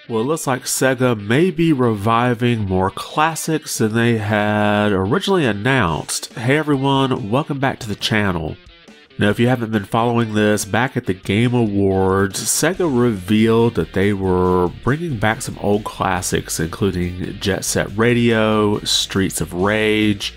Well, it looks like Sega may be reviving more classics than they had originally announced. Hey everyone, welcome back to the channel. Now, if you haven't been following this, back at the Game Awards, Sega revealed that they were bringing back some old classics, including Jet Set Radio, Streets of Rage,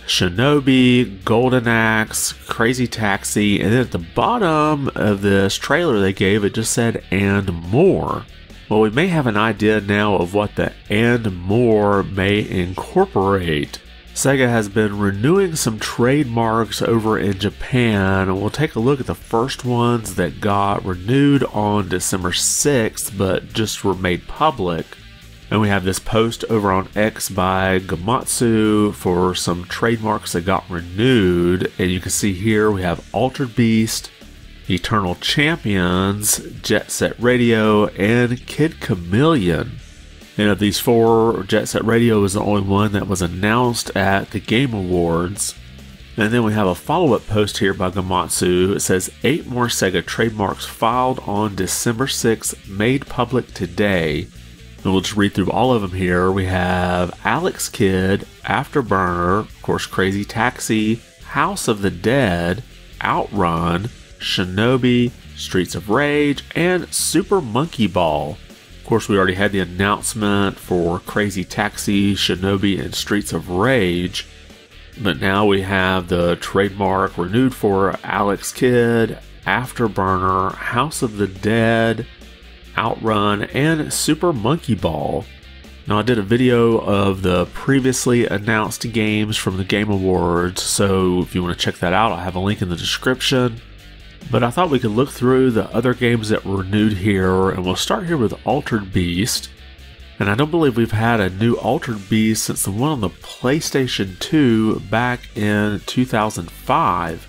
Shinobi, Golden Axe, Crazy Taxi, and then at the bottom of this trailer they gave, it just said, and more. Well, we may have an idea now of what the and more may incorporate. Sega has been renewing some trademarks over in Japan, and we'll take a look at the first ones that got renewed on December 6th, but just were made public. And we have this post over on X by Gamatsu for some trademarks that got renewed, and you can see here we have Altered Beast, Eternal Champions, Jet Set Radio, and Kid Chameleon. And of these four, Jet Set Radio is the only one that was announced at the Game Awards. And then we have a follow-up post here by Gamatsu. It says, 8 more Sega trademarks filed on December 6th, made public today. And we'll just read through all of them here. We have Alex Kidd, Afterburner, of course Crazy Taxi, House of the Dead, Outrun, Shinobi, Streets of Rage, and Super Monkey Ball. Of course, we already had the announcement for Crazy Taxi, Shinobi, and Streets of Rage, but now we have the trademark renewed for Alex Kidd, Afterburner, House of the Dead, Outrun, and Super Monkey Ball. Now, I did a video of the previously announced games from the Game Awards, so if you want to check that out, I'll have a link in the description. But I thought we could look through the other games that were renewed here, and we'll start here with Altered Beast. And I don't believe we've had a new Altered Beast since the one on the PlayStation 2 back in 2005.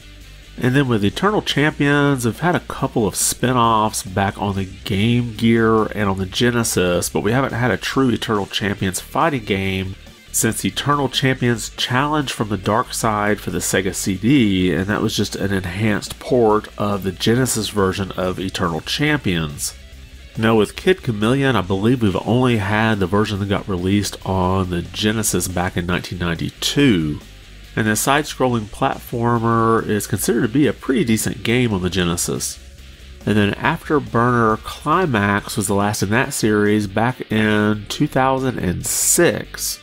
And then with Eternal Champions, we've had a couple of spin-offs back on the Game Gear and on the Genesis, but we haven't had a true Eternal Champions fighting game since Eternal Champions Challenge from the Dark Side for the Sega CD, and that was just an enhanced port of the Genesis version of Eternal Champions. Now with Kid Chameleon, I believe we've only had the version that got released on the Genesis back in 1992. And the side-scrolling platformer is considered to be a pretty decent game on the Genesis. And then Afterburner Climax was the last in that series back in 2006.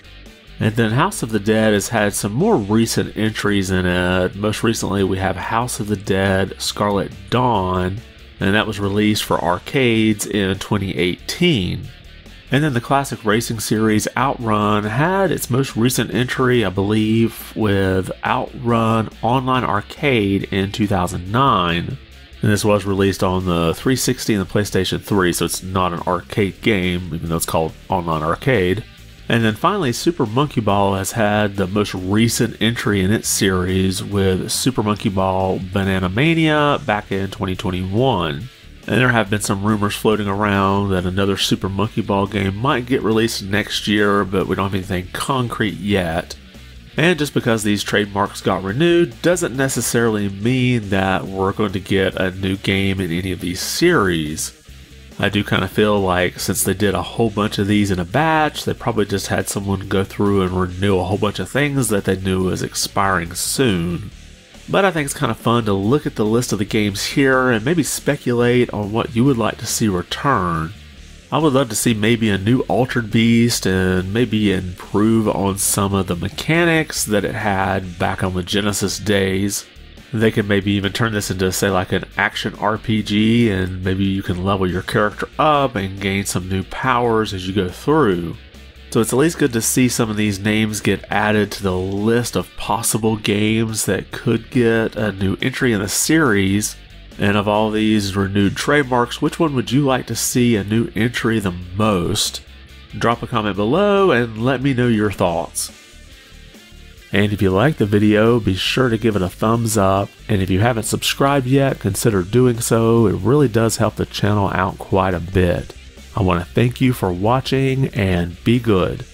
And then House of the Dead has had some more recent entries in it. Most recently we have House of the Dead Scarlet Dawn, and that was released for arcades in 2018. And then the classic racing series Outrun had its most recent entry, I believe, with Outrun Online Arcade in 2009. And this was released on the 360 and the PlayStation 3, so it's not an arcade game, even though it's called Online Arcade. And then finally, Super Monkey Ball has had the most recent entry in its series with Super Monkey Ball Banana Mania back in 2021. And there have been some rumors floating around that another Super Monkey Ball game might get released next year, but we don't have anything concrete yet. And just because these trademarks got renewed doesn't necessarily mean that we're going to get a new game in any of these series. I do kind of feel like since they did a whole bunch of these in a batch, they probably just had someone go through and renew a whole bunch of things that they knew was expiring soon. But I think it's kind of fun to look at the list of the games here and maybe speculate on what you would like to see return. I would love to see maybe a new Altered Beast and maybe improve on some of the mechanics that it had back on the Genesis days. They could maybe even turn this into, say, like an action RPG, and maybe you can level your character up and gain some new powers as you go through. So it's at least good to see some of these names get added to the list of possible games that could get a new entry in the series. And of all these renewed trademarks, which one would you like to see a new entry the most? Drop a comment below and let me know your thoughts. And if you liked the video, be sure to give it a thumbs up. And if you haven't subscribed yet, consider doing so. It really does help the channel out quite a bit. I want to thank you for watching and be good.